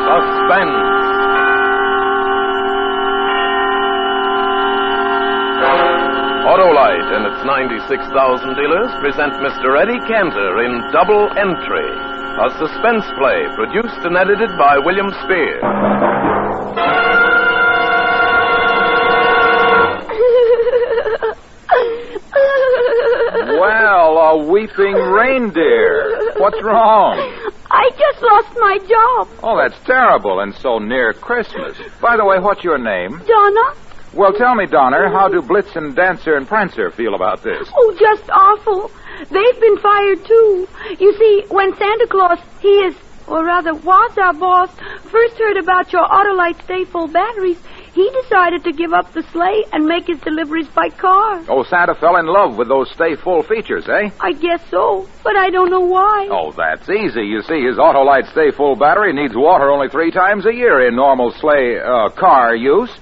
Suspense. Autolite and its 96,000 dealers present Mr. Eddie Cantor in Double Entry, a suspense play produced and edited by William Spear. Well, a weeping reindeer. What's wrong? I just lost my job. Oh, that's terrible, and so near Christmas. By the way, what's your name? Donna? Well, tell me, Donner, how do Blitzen, Dancer, and Prancer feel about this? Oh, just awful. They've been fired, too. You see, when Santa Claus, or rather was our boss, first heard about your Autolite Stay Full batteries, he decided to give up the sleigh and make his deliveries by car. Oh, Santa fell in love with those Stay Full features, eh? I guess so, but I don't know why. Oh, that's easy. You see, his Autolite Stay Full battery needs water only 3 times a year in normal car use.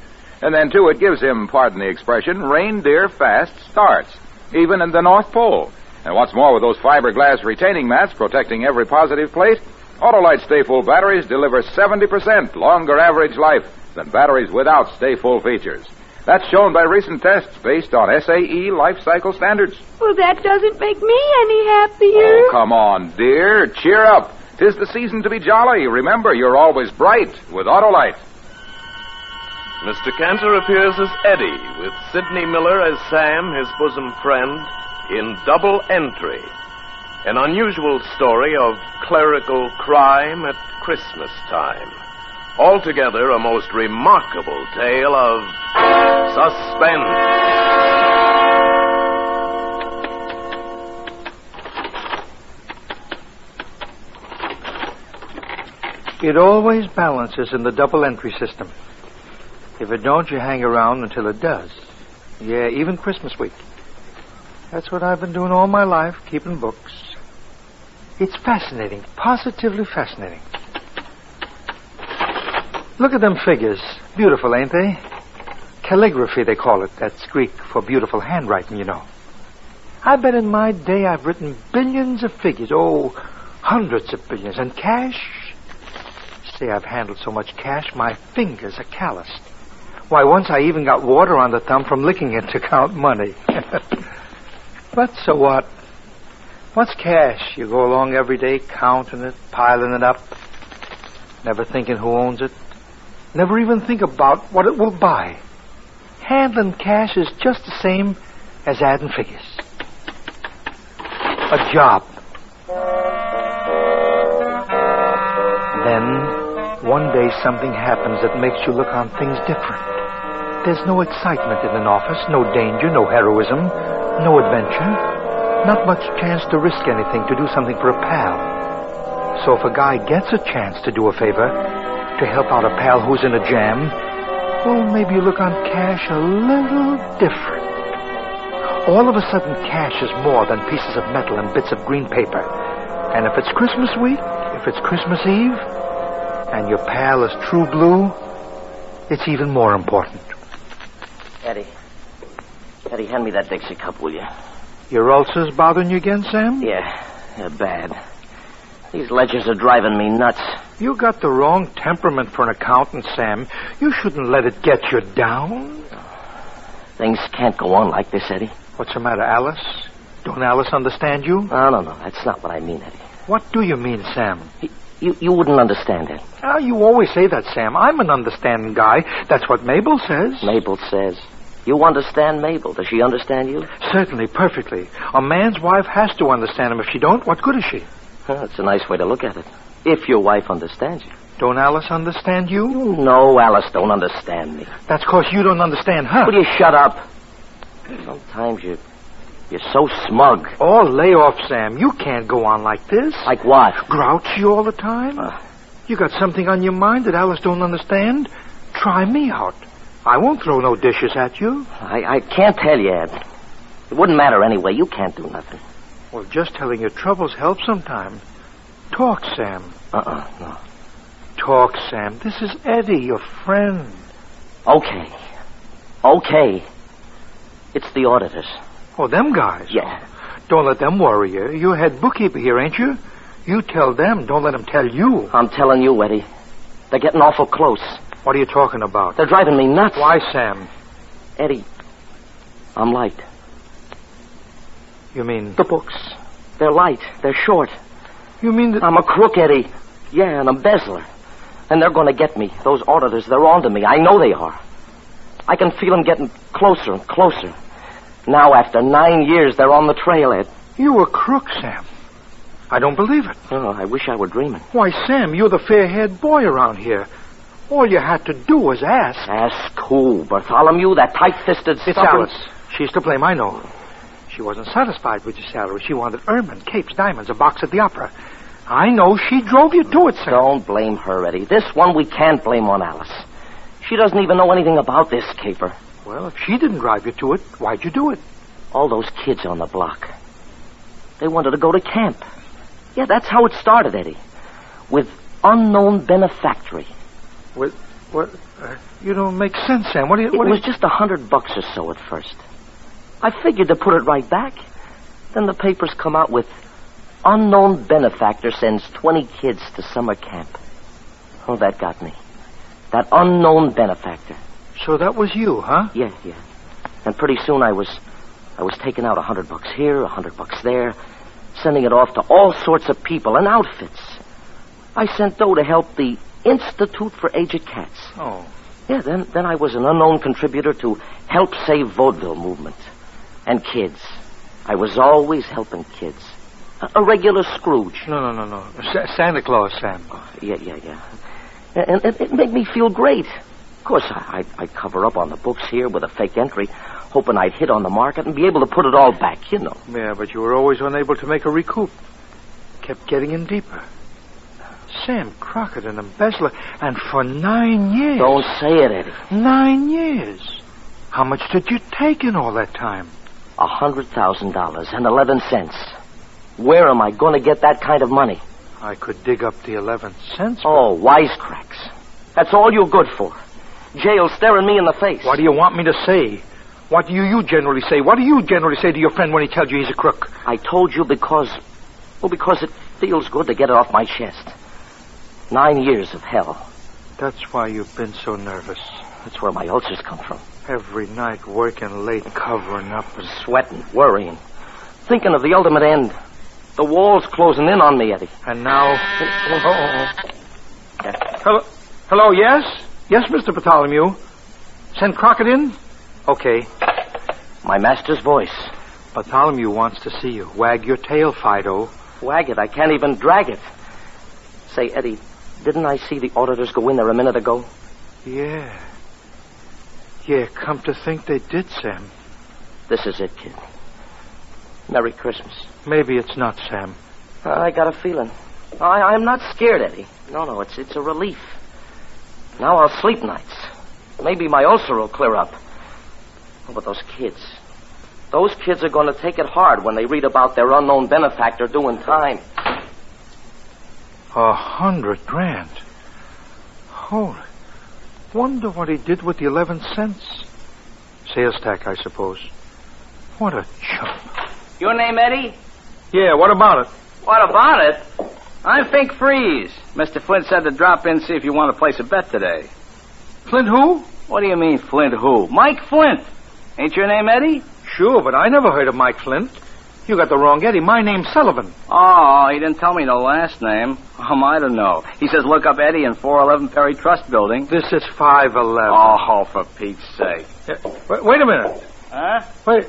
And then, too, it gives him, pardon the expression, reindeer fast starts, even in the North Pole. And what's more, with those fiberglass retaining mats protecting every positive plate, Autolite Stay Full batteries deliver 70% longer average life than batteries without Stay Full features. That's shown by recent tests based on SAE life cycle standards. Well, that doesn't make me any happier. Oh, come on, dear. Cheer up. 'Tis the season to be jolly. Remember, you're always bright with Autolite. Mr. Cantor appears as Eddie, with Sidney Miller as Sam, his bosom friend, in Double Entry, an unusual story of clerical crime at Christmas time. Altogether, a most remarkable tale of suspense. It always balances in the double entry system. If it don't, you hang around until it does. Yeah, even Christmas week. That's what I've been doing all my life, keeping books. It's fascinating, positively fascinating. Look at them figures. Beautiful, ain't they? Calligraphy, they call it. That's Greek for beautiful handwriting, you know. I bet in my day I've written billions of figures. Oh, hundreds of billions. And cash? Say, I've handled so much cash, my fingers are calloused. Why, once I even got water on the thumb from licking it to count money. But so what? What's cash? You go along every day counting it, piling it up, never thinking who owns it, never even think about what it will buy. Handling cash is just the same as adding figures. A job. Then, one day something happens that makes you look on things different. There's no excitement in an office, no danger, no heroism, no adventure. Not much chance to risk anything, to do something for a pal. So if a guy gets a chance to do a favor, to help out a pal who's in a jam, well, maybe you look on cash a little different. All of a sudden, cash is more than pieces of metal and bits of green paper. And if it's Christmas week, if it's Christmas Eve, and your pal is true blue, it's even more important. Eddie, hand me that Dixie cup, will you? Your ulcers bothering you again, Sam? Yeah, they're bad. These ledgers are driving me nuts. You got the wrong temperament for an accountant, Sam. You shouldn't let it get you down. Things can't go on like this, Eddie. What's the matter, Alice? Don't Alice understand you? No. That's not what I mean, Eddie. What do you mean, Sam? You wouldn't understand it. You always say that, Sam. I'm an understanding guy. That's what Mabel says. Mabel says. You understand Mabel. Does she understand you? Certainly, perfectly. A man's wife has to understand him. If she don't, what good is she? That's a nice way to look at it. If your wife understands you. Don't Alice understand you? No, Alice don't understand me. That's 'cause you don't understand her. Will you shut up? Sometimes you're so smug. Oh, lay off, Sam. You can't go on like this. Like what? Grouchy all the time? You got something on your mind that Alice don't understand? Try me out. I won't throw no dishes at you. I can't tell you, Ed. It wouldn't matter anyway. You can't do nothing. Well, just telling your troubles helps sometimes. Talk, Sam. No. Talk, Sam. This is Eddie, your friend. Okay. It's the auditors. Oh, them guys? Yeah. Don't let them worry you. You're head bookkeeper here, ain't you? You tell them. Don't let them tell you. I'm telling you, Eddie. They're getting awful close. What are you talking about? They're driving me nuts. Why, Sam? Eddie, I'm light. You mean... The books. They're light. They're short. You mean that... I'm a crook, Eddie. Yeah, an embezzler. And they're going to get me. Those auditors, they're on to me. I know they are. I can feel them getting closer and closer. Now, after 9 years, they're on the trail, Ed. You a crook, Sam. I don't believe it. Oh, I wish I were dreaming. Why, Sam, you're the fair-haired boy around here. All you had to do was ask. Ask who? Bartholomew, that tight-fisted It's stubborn... Alice. She's to blame, I know. She wasn't satisfied with your salary. She wanted ermine, capes, diamonds, a box at the opera. I know she drove you to it, Sam. Don't blame her, Eddie. This one we can't blame on Alice. She doesn't even know anything about this caper. Well, if she didn't drive you to it, why'd you do it? All those kids on the block. They wanted to go to camp. Yeah, that's how it started, Eddie. With unknown benefactory. What? You don't make sense, Sam. What do you... It was just $100 or so at first. I figured to put it right back. Then the papers come out with unknown benefactor sends 20 kids to summer camp. Oh, that got me. That unknown benefactor. So that was you, huh? Yeah. And pretty soon I was taking out $100 here, $100 there, sending it off to all sorts of people and outfits. I sent dough to help the Institute for Aged Cats. Oh. Yeah, then I was an unknown contributor to Help Save Vaudeville movement. And kids. I was always helping kids. A regular Scrooge. No. Santa Claus, Sam. Yeah. And it made me feel great. Of course, I'd cover up on the books here with a fake entry, hoping I'd hit on the market and be able to put it all back, you know. Yeah, but you were always unable to make a recoup. Kept getting in deeper. Sam Crockett, an embezzler, and for 9 years. Don't say it, Eddie. 9 years. How much did you take in all that time? $100,000 and 11 cents. Where am I going to get that kind of money? I could dig up the 11 cents. Oh, wisecracks. That's all you're good for. Jail staring me in the face. What do you want me to say? What do you generally say? What do you generally say to your friend when he tells you he's a crook? I told you because it feels good to get it off my chest. 9 years of hell. That's why you've been so nervous. That's where my ulcers come from. Every night working late, covering up and... Sweating, worrying, thinking of the ultimate end. The wall's closing in on me, Eddie. And now... Hello, yes? Yes, Mr. Bartholomew. Send Crockett in? Okay. My master's voice. Bartholomew wants to see you. Wag your tail, Fido. Wag it. I can't even drag it. Say, Eddie, didn't I see the auditors go in there a minute ago? Yeah. Yeah, come to think they did, Sam. This is it, kid. Merry Christmas. Maybe it's not, Sam. I got a feeling. I'm not scared, Eddie. No, it's a relief. Now I'll sleep nights. Maybe my ulcer will clear up. Oh, but those kids are going to take it hard when they read about their unknown benefactor doing time. 100 grand. Holy. Wonder what he did with the 11 cents. Sales tax, I suppose. What a chump. Your name, Eddie? Yeah, what about it? What about it? I'm Fink Freeze. Mr. Flint said to drop in and see if you want to place a bet today. Flint who? What do you mean, Flint who? Mike Flint. Ain't your name Eddie? Sure, but I never heard of Mike Flint. You got the wrong Eddie. My name's Sullivan. Oh, he didn't tell me the last name. I don't know. He says look up Eddie in 411 Perry Trust Building. This is 511. Oh, for Pete's sake. Wait a minute. Huh? Wait.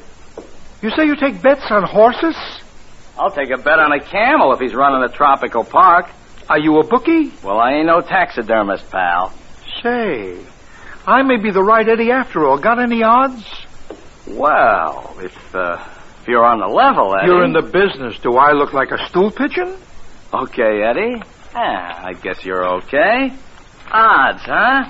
You say you take bets on horses? I'll take a bet on a camel if he's running a tropical park. Are you a bookie? Well, I ain't no taxidermist, pal. Say, I may be the right Eddie after all. Got any odds? Well, if you're on the level, Eddie. You're in the business. Do I look like a stool pigeon? Okay, Eddie. I guess you're okay. Odds, huh?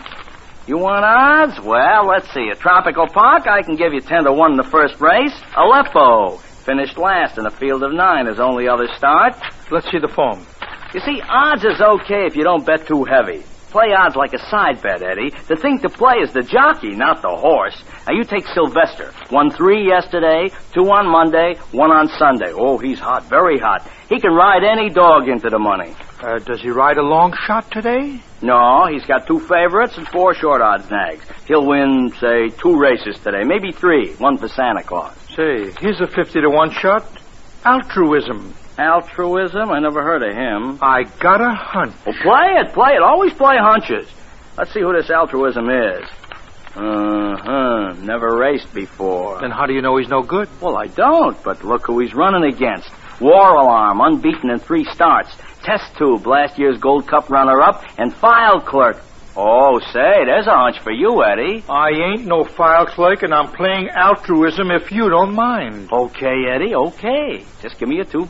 You want odds? Well, let's see. A tropical park, I can give you 10-1 in the first race. Aleppo finished last in a field of 9 as only others start. Let's see the form. You see, odds is okay if you don't bet too heavy. Play odds like a side bet, Eddie. The thing to play is the jockey, not the horse. Now, you take Sylvester. Won 3 yesterday, 2 on Monday, 1 on Sunday. Oh, he's hot, very hot. He can ride any dog into the money. Does he ride a long shot today? No, he's got 2 favorites and 4 short odds nags. He'll win, say, 2 races today, maybe 3, 1 for Santa Claus. Say, here's a 50-to-1 shot. Altruism. Altruism? I never heard of him. I got a hunch. Well, play it. Always play hunches. Let's see who this altruism is. Never raced before. Then how do you know he's no good? Well, I don't, but look who he's running against. War Alarm, unbeaten in 3 starts. Test Tube, last year's Gold Cup runner-up, and File Clerk. Oh, say, there's a hunch for you, Eddie. I ain't no file clerk, and I'm playing altruism if you don't mind. Okay, Eddie, okay. Just give me your $2.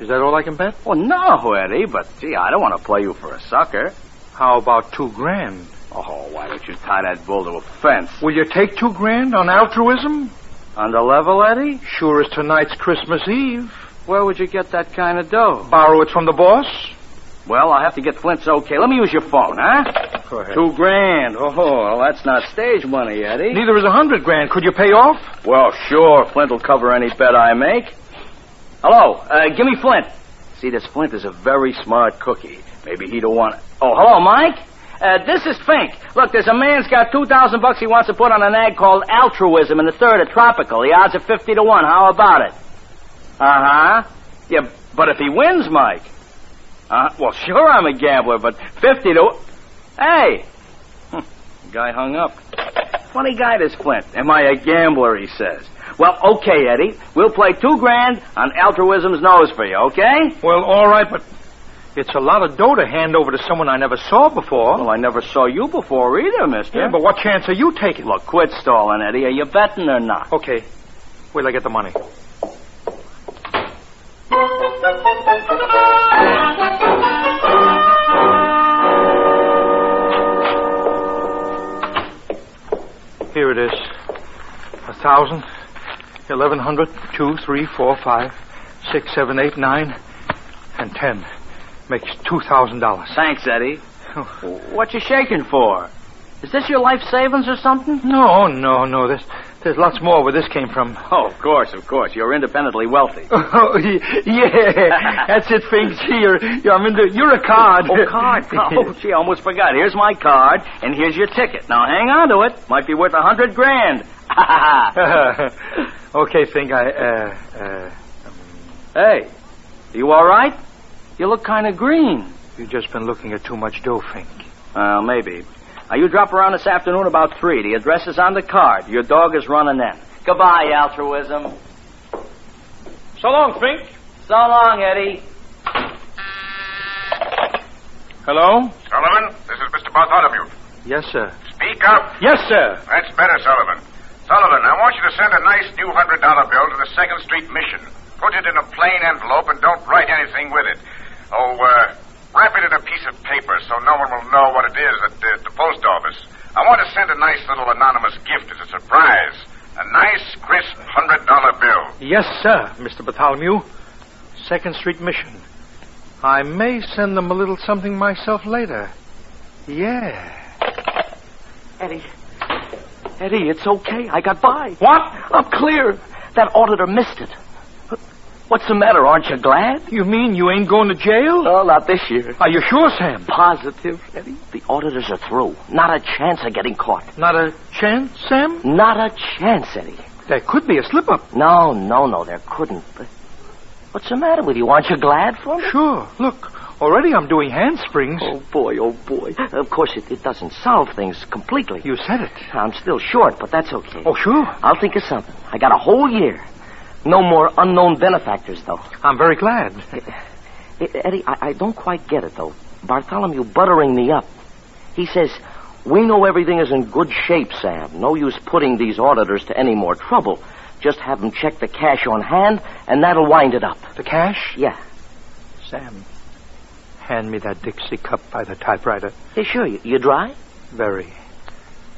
Is that all I can bet? Well, no, Eddie, but, gee, I don't want to play you for a sucker. How about $2,000? Oh, why don't you tie that bull to a fence? Will you take $2,000 on altruism? On the level, Eddie? Sure as tonight's Christmas Eve. Where would you get that kind of dough? Borrow it from the boss? Well, I'll have to get Flint's okay. Let me use your phone, huh? Go ahead. $2,000. Oh, well, that's not stage money, Eddie. Neither is $100,000. Could you pay off? Well, sure. Flint will cover any bet I make. Hello. Give me Flint. See, this Flint is a very smart cookie. Maybe he'd want it. Oh, hello, Mike. This is Fink. Look, there's a man's got $2,000 he wants to put on an ad called Altruism in the 3rd at Tropical. The odds are 50-to-1. How about it? Uh-huh. Yeah, but if he wins, Mike. Well, sure I'm a gambler, but 50-to... Hey! The guy hung up. Funny guy, this Flint. Am I a gambler, he says. Well, okay, Eddie. We'll play $2,000 on Altruism's nose for you, okay? Well, all right, but it's a lot of dough to hand over to someone I never saw before. Well, I never saw you before either, mister. Yeah, but what chance are you taking? Look, quit stalling, Eddie. Are you betting or not? Okay. Wait till I get the money. Here it is. 1,000, 1,100, 2, 3, 4, 5, 6, 7, 8, 9, and 10. Makes $2,000. Thanks, Eddie. What you shaking for? Is this your life savings or something? No. There's lots more where this came from. Oh, of course. You're independently wealthy. Oh, yeah. That's it, Fink. Gee, you're a card. Oh, card. Oh, gee, I almost forgot. Here's my card, and here's your ticket. Now, hang on to it. Might be worth $100,000. Okay, Fink, Hey, you all right? You look kind of green. You've just been looking at too much dough, Fink. Maybe. Now, you drop around this afternoon about 3. The address is on the card. Your dog is running in. Goodbye, Altruism. So long, Fink. So long, Eddie. Hello? Sullivan, this is Mr. Bartholomew. Yes, sir. Speak up. Yes, sir. That's better, Sullivan. Sullivan, I want you to send a nice new $100 bill to the 2nd Street Mission. Put it in a plain envelope and don't write anything with it. Wrap it in a piece of paper so no one will know what it is at the post office. I want to send a nice little anonymous gift as a surprise. A nice, crisp $100 bill. Yes, sir, Mr. Bartholomew. 2nd Street Mission. I may send them a little something myself later. Yeah. Eddie, it's okay. I got by. What? I'm clear. That auditor missed it. What's the matter? Aren't you glad? You mean you ain't going to jail? No, not this year. Are you sure, Sam? Positive, Eddie. The auditors are through. Not a chance of getting caught. Not a chance, Sam? Not a chance, Eddie. There could be a slip-up. No, there couldn't. But what's the matter with you? Aren't you glad for me? Sure. Look, already I'm doing handsprings. Oh, boy. Of course, it doesn't solve things completely. You said it. I'm still short, but that's okay. Oh, sure. I'll think of something. I got a whole year. No more unknown benefactors, though. I'm very glad. Eddie, I don't quite get it, though. Bartholomew buttering me up. He says, we know everything is in good shape, Sam. No use putting these auditors to any more trouble. Just have them check the cash on hand, and that'll wind it up. The cash? Yeah. Sam, hand me that Dixie cup by the typewriter. Yeah, sure. You dry? Very.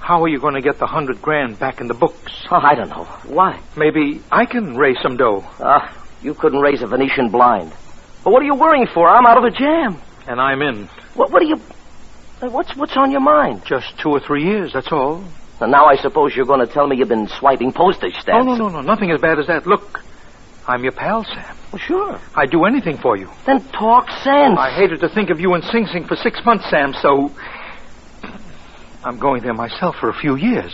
How are you going to get the $100,000 back in the books? Oh, I don't know. Why? Maybe I can raise some dough. You couldn't raise a Venetian blind. But what are you worrying for? I'm out of a jam. And I'm in. What are you... Hey, what's on your mind? Just 2 or 3 years, that's all. And now I suppose you're going to tell me you've been swiping postage stamps. No. Nothing as bad as that. Look, I'm your pal, Sam. Well, sure. I'd do anything for you. Then talk sense. I hated to think of you in Sing Sing for 6 months, Sam, so I'm going there myself for a few years.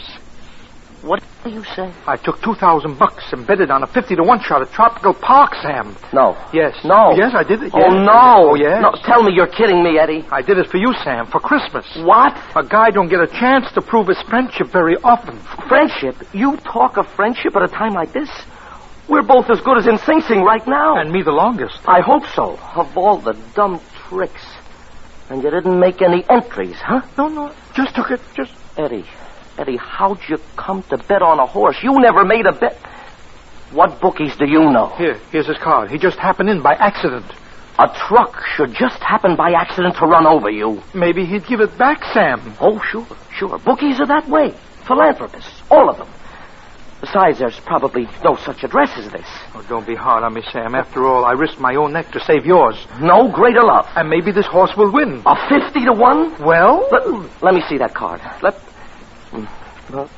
What do you say? I took $2,000 and bet it on a 50-to-1 shot at Tropical Park, Sam. No. Yes. No. Yes, I did it. Yes. Oh, no. Oh, yes. No, tell me you're kidding me, Eddie. I did it for you, Sam, for Christmas. What? A guy don't get a chance to prove his friendship very often. Friendship? You talk of friendship at a time like this? We're both as good as in Sing Sing right now. And me the longest. I hope so. Of all the dumb tricks. And you didn't make any entries, huh? No. Just took it. Eddie, how'd you come to bet on a horse? You never made a bet. What bookies do you know? Here's his card. He just happened in by accident. A truck should just happen by accident to run over you. Maybe he'd give it back, Sam. Oh, sure. Bookies are that way. Philanthropists, all of them. Besides, there's probably no such address as this. Oh, don't be hard on me, Sam. After all, I risked my own neck to save yours. No greater love. And maybe this horse will win. A 50-to-1? Well? Let me see that card. Well,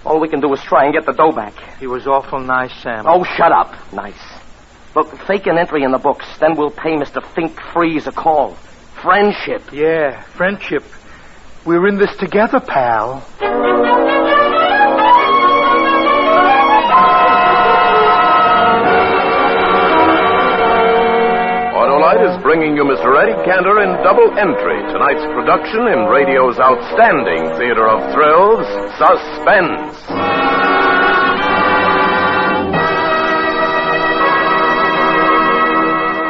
all we can do is try and get the dough back. He was awful nice, Sam. Oh, shut up. Nice. Look, fake an entry in the books. Then we'll pay Mr. Fink Freeze a call. Friendship. Yeah, friendship. We're in this together, pal. Autolite is bringing you Mr. Eddie Cantor in Double Entry, tonight's production in radio's outstanding theater of thrills, Suspense.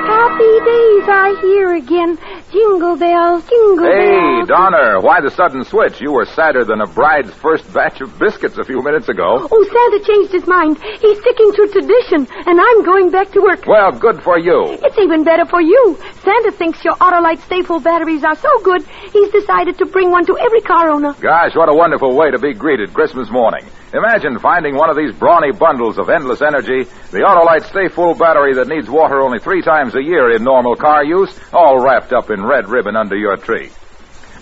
Happy days are here again. Jingle bells, jingle bells. Hey, Donner, why the sudden switch? You were sadder than a bride's first batch of biscuits a few minutes ago. Oh, Santa changed his mind. He's sticking to tradition, and I'm going back to work. Well, good for you. It's even better for you. Santa thinks your Autolite stay-full batteries are so good, he's decided to bring one to every car owner. Gosh, what a wonderful way to be greeted Christmas morning. Imagine finding one of these brawny bundles of endless energy, the Autolite Stay Full battery that needs water only 3 times a year in normal car use, all wrapped up in red ribbon under your tree.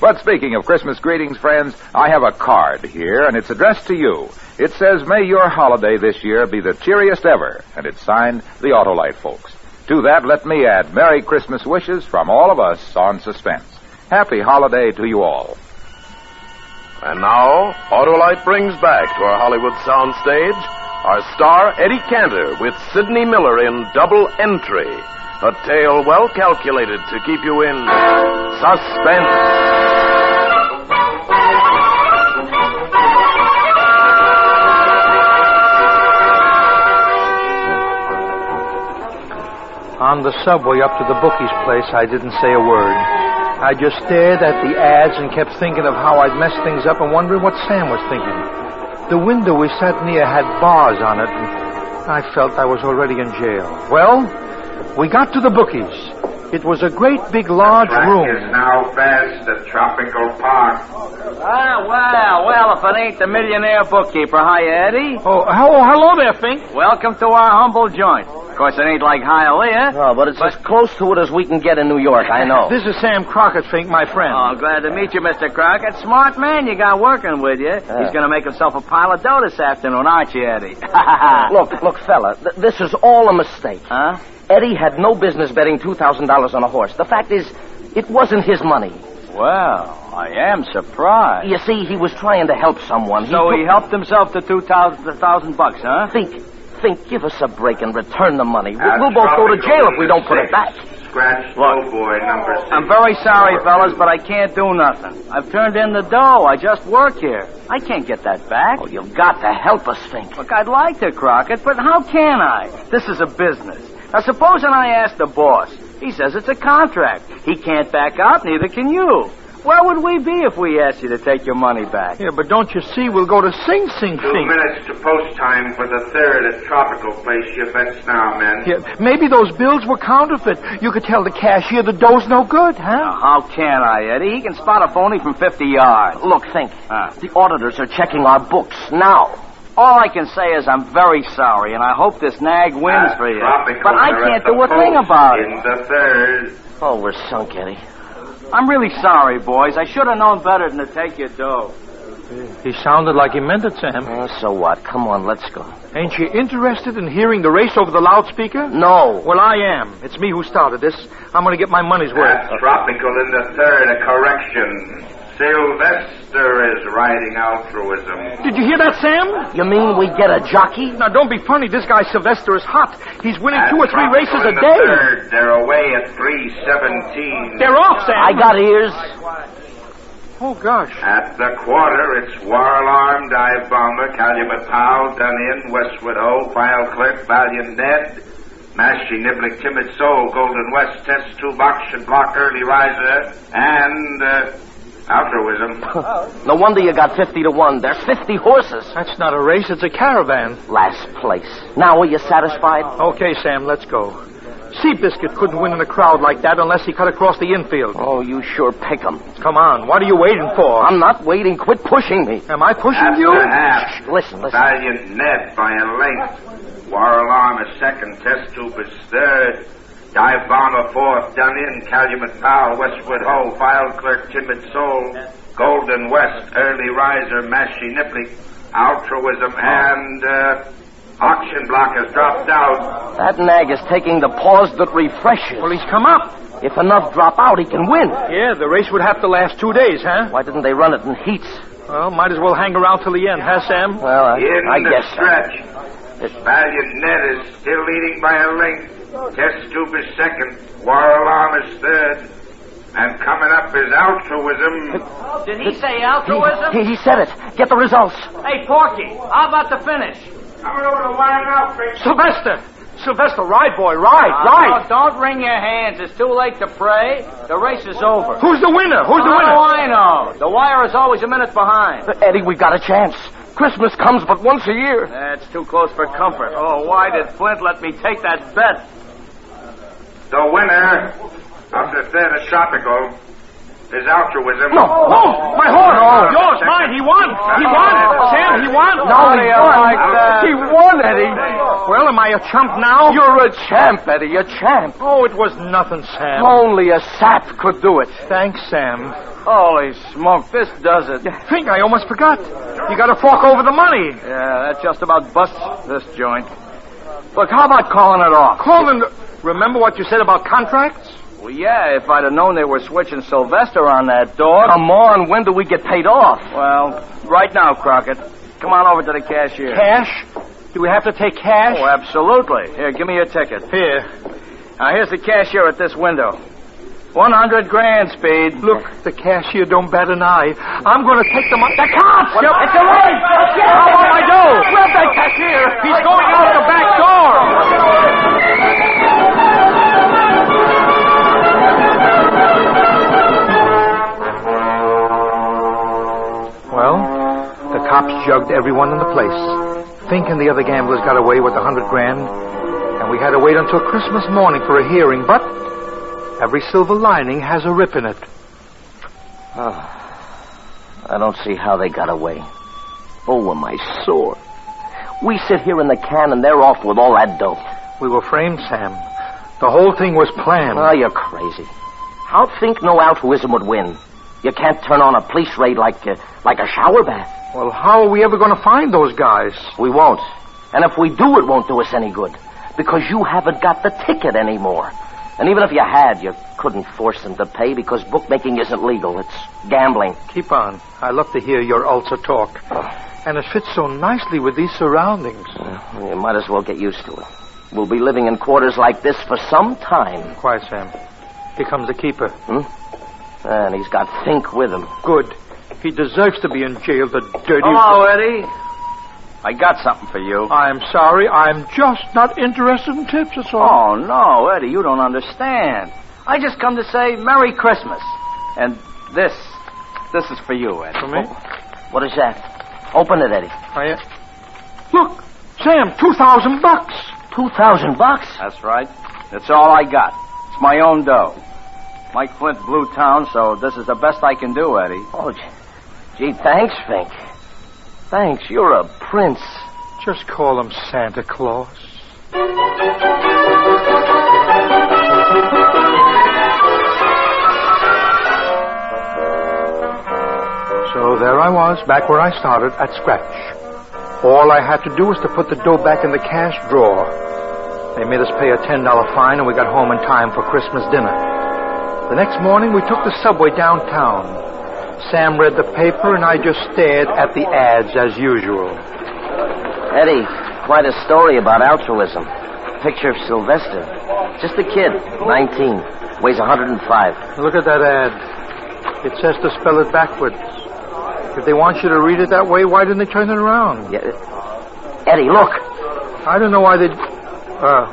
But speaking of Christmas greetings, friends, I have a card here, and it's addressed to you. It says, "May your holiday this year be the cheeriest ever," and it's signed the Autolite folks. To that, let me add Merry Christmas wishes from all of us on Suspense. Happy holiday to you all. And now, Autolite brings back to our Hollywood soundstage our star Eddie Cantor with Sidney Miller in Double Entry, a tale well calculated to keep you in suspense. On the subway up to the bookie's place, I didn't say a word. I just stared at the ads and kept thinking of how I'd messed things up and wondering what Sam was thinking. The window we sat near had bars on it, and I felt I was already in jail. Well, we got to the bookies. It was a great big large room. The track is now fast at Tropical Park. Well, if it ain't the millionaire bookkeeper. Hi, Eddie. Oh, hello there, Fink. Welcome to our humble joint. Of course, it ain't like Hialeah. Oh, but it's as close to it as we can get in New York, I know. This is Sam Crockett, Fink, my friend. Oh, glad to meet you, Mr. Crockett. Smart man you got working with you. He's going to make himself a pile of dough this afternoon, aren't you, Eddie? Look, fella, this is all a mistake. Huh? Eddie had no business betting $2,000 on a horse. The fact is, it wasn't his money. Well, I am surprised. You see, he was trying to help someone. So he helped himself to $2,000, huh? Think, give us a break and return the money. We'll both go to jail if we don't put it back. Scratch Look, boy number 6. I'm very sorry, fellas, but I can't do nothing. I've turned in the dough. I just work here. I can't get that back. Oh, you've got to help us, Fink. Look, I'd like to, Crockett, but how can I? This is a business. Now, supposing I ask the boss. He says it's a contract. He can't back out, neither can you. Where would we be if we asked you to take your money back? Yeah, but don't you see, we'll go to Sing Sing, 2 Fink. minutes to post time for the 3rd at Tropical Place. Your bets now, men. Yeah, maybe those bills were counterfeit. You could tell the cashier the dough's no good, huh? Now, how can I, Eddie? He can spot a phony from 50 yards. Look, Fink, the auditors are checking our books now. All I can say is I'm very sorry, and I hope this nag wins for you. Tropical, But I can't do a thing about it. In the 3rd. Oh, we're sunk, Eddie. I'm really sorry, boys. I should have known better than to take your dough. He sounded like he meant it, Sam. So what? Come on, let's go. Ain't you interested in hearing the race over the loudspeaker? No. Well, I am. It's me who started this. I'm going to get my money's worth. That's tropical in the third. A correction. Sylvester is riding altruism. Did you hear that, Sam? You mean we get a jockey? Now, don't be funny. This guy Sylvester is hot. He's winning That's 2 or 3 races tropical a in the day. third. They're away at 3:17. They're off, Sam. I got ears. Oh, gosh. At the quarter, it's War Alarm, Dive Bomber, Calumet Powell, Done In, Westwood Ho, File Clerk, Valiant Ned, Mashy Niblick, Timid Soul, Golden West, Test Tube, Auction Block, Early Riser, and Altruism. No wonder you got 50-1. There's 50 horses. That's not a race. It's a caravan. Last place. Now are you satisfied? Okay, Sam, let's go. Seabiscuit couldn't win in a crowd like that unless he cut across the infield. Oh, you sure pick 'em. Come on. What are you waiting for? I'm not waiting. Quit pushing me. Am I pushing After you? half, Shh, listen. Valiant Ned by a length. War Alarm is second, Test Tube is third. Dive Bomber fourth, Done In, Calumet Powell, Westwood Ho, File Clerk, Timid Soul, Golden West, Early Riser, Mashy Niblick, Altruism, and Auction Block has dropped out. That nag is taking the pause that refreshes. Well, he's come up. If enough drop out, he can win. Yeah, the race would have to last 2 days, huh? Why didn't they run it in heats? Well, might as well hang around till the end, huh, Sam? Well, In I the guess so. stretch, Valiant Ned is still leading by a length. Test Tube is second. War Alarm is third. And coming up is Altruism. Did he say altruism? He said it. Get the results. Hey, Porky, how about the finish? Coming over the line now, Fink. Sylvester, ride, boy, ride. Don't wring your hands. It's too late to pray. The race is over. Who's the winner? How do I know? The wire is always a minute behind. Eddie, we got a chance. Christmas comes but once a year. That's too close for comfort. Oh, why did Flint let me take that bet? The winner of the third of Tropical is Altruism. No, My horse! No. Yours, mine, he won! He won! Sam, he won! No, he won. like that? He won, Eddie. Well, am I a chump now? You're a champ, Eddie, a champ. Oh, it was nothing, Sam. Only a sap could do it. Thanks, Sam. Holy smoke, this does it. Think, I almost forgot. You gotta fork over the money. Yeah, that just about busts this joint. Look, how about calling it off? Colin, remember what you said about contracts? Well, yeah, if I'd have known they were switching Sylvester on that dog. Come on, when do we get paid off? Well, right now, Crockett. Come on over to the cashier. Cash? Do we have to take cash? Oh, absolutely. Here, give me your ticket. Here. Now, here's the cashier at this window. 100 grand, Speed. Look, the cashier don't bat an eye. I'm gonna take the money. The cops! What? It's a race! How about my dough? Grab that cashier! He's going out the back door! Well, the cops jugged everyone in the place. Fink and the other gamblers got away with 100 grand, and we had to wait until Christmas morning for a hearing, but every silver lining has a rip in it. I don't see how they got away. Oh, am I sore. We sit here in the can and they're off with all that dough. We were framed, Sam. The whole thing was planned. Oh, you're crazy. How'd think no altruism would win? You can't turn on a police raid like a shower bath. Well, how are we ever going to find those guys? We won't. And if we do, it won't do us any good. Because you haven't got the ticket anymore. And even if you had, you couldn't force them to pay because bookmaking isn't legal. It's gambling. Keep on. I love to hear your ulcer talk. And it fits so nicely with these surroundings. You might as well get used to it. We'll be living in quarters like this for some time. Quiet, Sam. Here comes the keeper. And he's got Fink with him. Good. He deserves to be in jail, the dirty... Hello, Eddie. I got something for you. I'm sorry. I'm just not interested in tips, that's all. Oh, no, Eddie, you don't understand. I just come to say Merry Christmas. And this is for you, Eddie. For me? What is that? Open it, Eddie. Look, Sam, $2,000. $2,000? That's right. That's all I got. It's my own dough. Mike Flint blew town, so this is the best I can do, Eddie. Oh, gee, thanks, Fink. Thanks, you're a prince. Just call him Santa Claus. was, back where I started, at scratch. All I had to do was to put the dough back in the cash drawer. They made us pay a $10 fine, and we got home in time for Christmas dinner. The next morning, we took the subway downtown. Sam read the paper, and I just stared at the ads as usual. Eddie, quite a story about altruism. Picture of Sylvester. Just a kid, 19, weighs 105. Look at that ad. It says to spell it backwards. If they want you to read it that way, why didn't they turn it around? Yeah. Eddie, look. I don't know why they...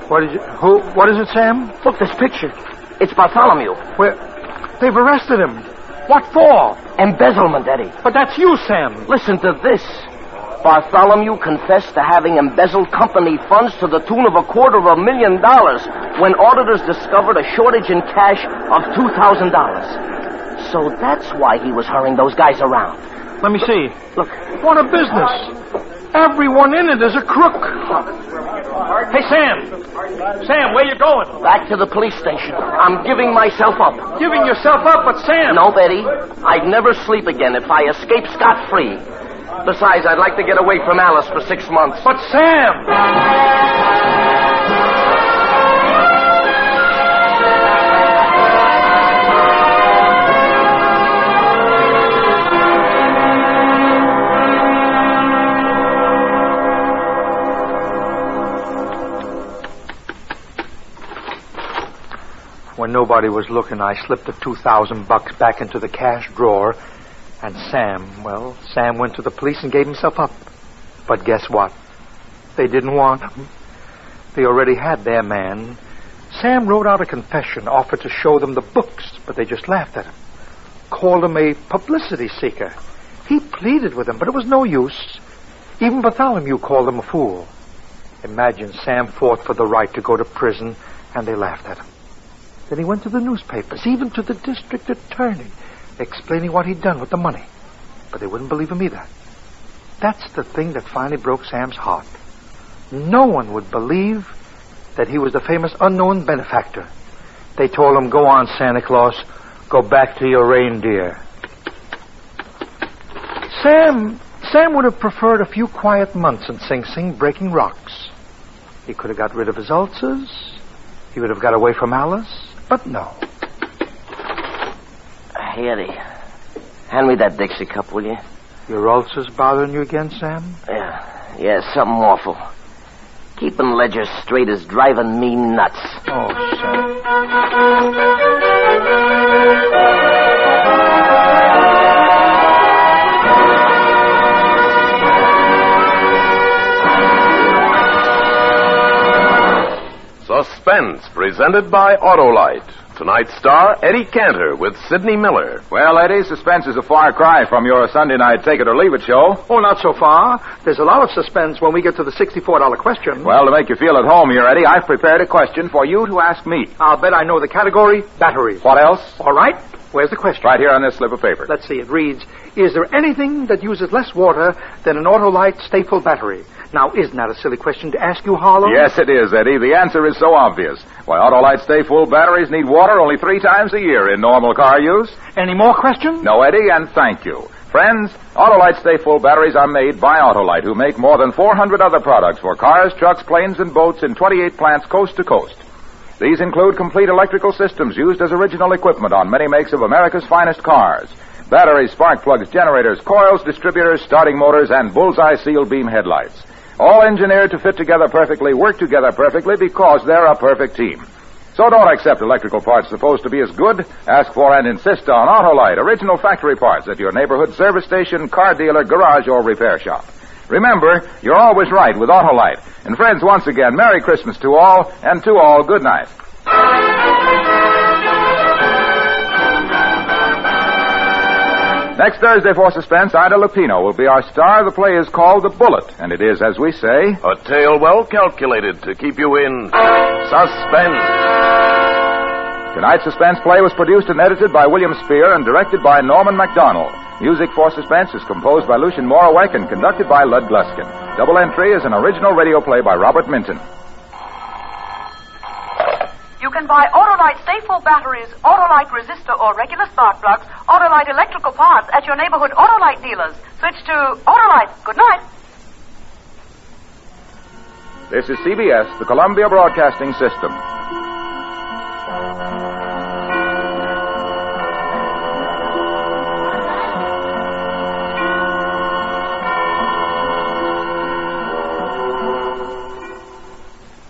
what is it, Sam? Look, this picture. It's Bartholomew. Where? They've arrested him. What for? Embezzlement, Eddie. But that's you, Sam. Listen to this. Bartholomew confessed to having embezzled company funds to the tune of $250,000 when auditors discovered a shortage in cash of $2,000. So that's why he was hurrying those guys around. Let me see. Look. What a business. Everyone in it is a crook. Hey, Sam. Sam, where you going? Back to the police station. I'm giving myself up. Giving yourself up, but Sam... No, Betty. I'd never sleep again if I escape scot-free. Besides, I'd like to get away from Alice for 6 months. But Sam... When nobody was looking, I slipped the $2,000 back into the cash drawer, and Sam went to the police and gave himself up. But guess what? They didn't want him. They already had their man. Sam wrote out a confession, offered to show them the books, but they just laughed at him. Called him a publicity seeker. He pleaded with them, but it was no use. Even Bartholomew called him a fool. Imagine Sam fought for the right to go to prison, and they laughed at him. Then he went to the newspapers, even to the district attorney, explaining what he'd done with the money. But they wouldn't believe him either. That's the thing that finally broke Sam's heart. No one would believe that he was the famous unknown benefactor. They told him, "Go on, Santa Claus. Go back to your reindeer." Sam would have preferred a few quiet months in Sing Sing breaking rocks. He could have got rid of his ulcers. He would have got away from Alice. But no. Hey, Eddie. Hand me that Dixie cup, will you? Your ulcers bothering you again, Sam? Yeah, something awful. Keeping ledger straight is driving me nuts. Oh, Sam. Suspense, presented by Autolite. Tonight's star, Eddie Cantor with Sidney Miller. Well, Eddie, Suspense is a far cry from your Sunday night take-it-or-leave-it show. Oh, not so far. There's a lot of suspense when we get to the $64 question. Well, to make you feel at home here, Eddie, I've prepared a question for you to ask me. I'll bet I know the category, batteries. What else? All right. Where's the question? Right here on this slip of paper. Let's see. It reads, is there anything that uses less water than an Autolite Stay-Full battery? Now, isn't that a silly question to ask you, Harlow? Yes, it is, Eddie. The answer is so obvious. Why, Autolite Stay-Full batteries need water only 3 times a year in normal car use. Any more questions? No, Eddie, and thank you. Friends, Autolite Stay-Full batteries are made by Autolite, who make more than 400 other products for cars, trucks, planes, and boats in 28 plants coast to coast. These include complete electrical systems used as original equipment on many makes of America's finest cars. Batteries, spark plugs, generators, coils, distributors, starting motors, and bullseye seal beam headlights. All engineered to fit together perfectly, work together perfectly, because they're a perfect team. So don't accept electrical parts supposed to be as good. Ask for and insist on Autolite, original factory parts at your neighborhood service station, car dealer, garage, or repair shop. Remember, you're always right with Autolite. And friends, once again, Merry Christmas to all, and to all, good night. Next Thursday for Suspense, Ida Lupino will be our star. The play is called The Bullet, and it is, as we say, a tale well calculated to keep you in suspense. Tonight's Suspense play was produced and edited by William Spear and directed by Norman MacDonald. Music for Suspense is composed by Lucien Morawek and conducted by Lud Gluskin. Double Entry is an original radio play by Robert Minton. You can buy Autolite Stay-Full batteries, Autolite resistor or regular spark plugs, Autolite electrical parts at your neighborhood Autolite dealers. Switch to Autolite. Good night. This is CBS, the Columbia Broadcasting System.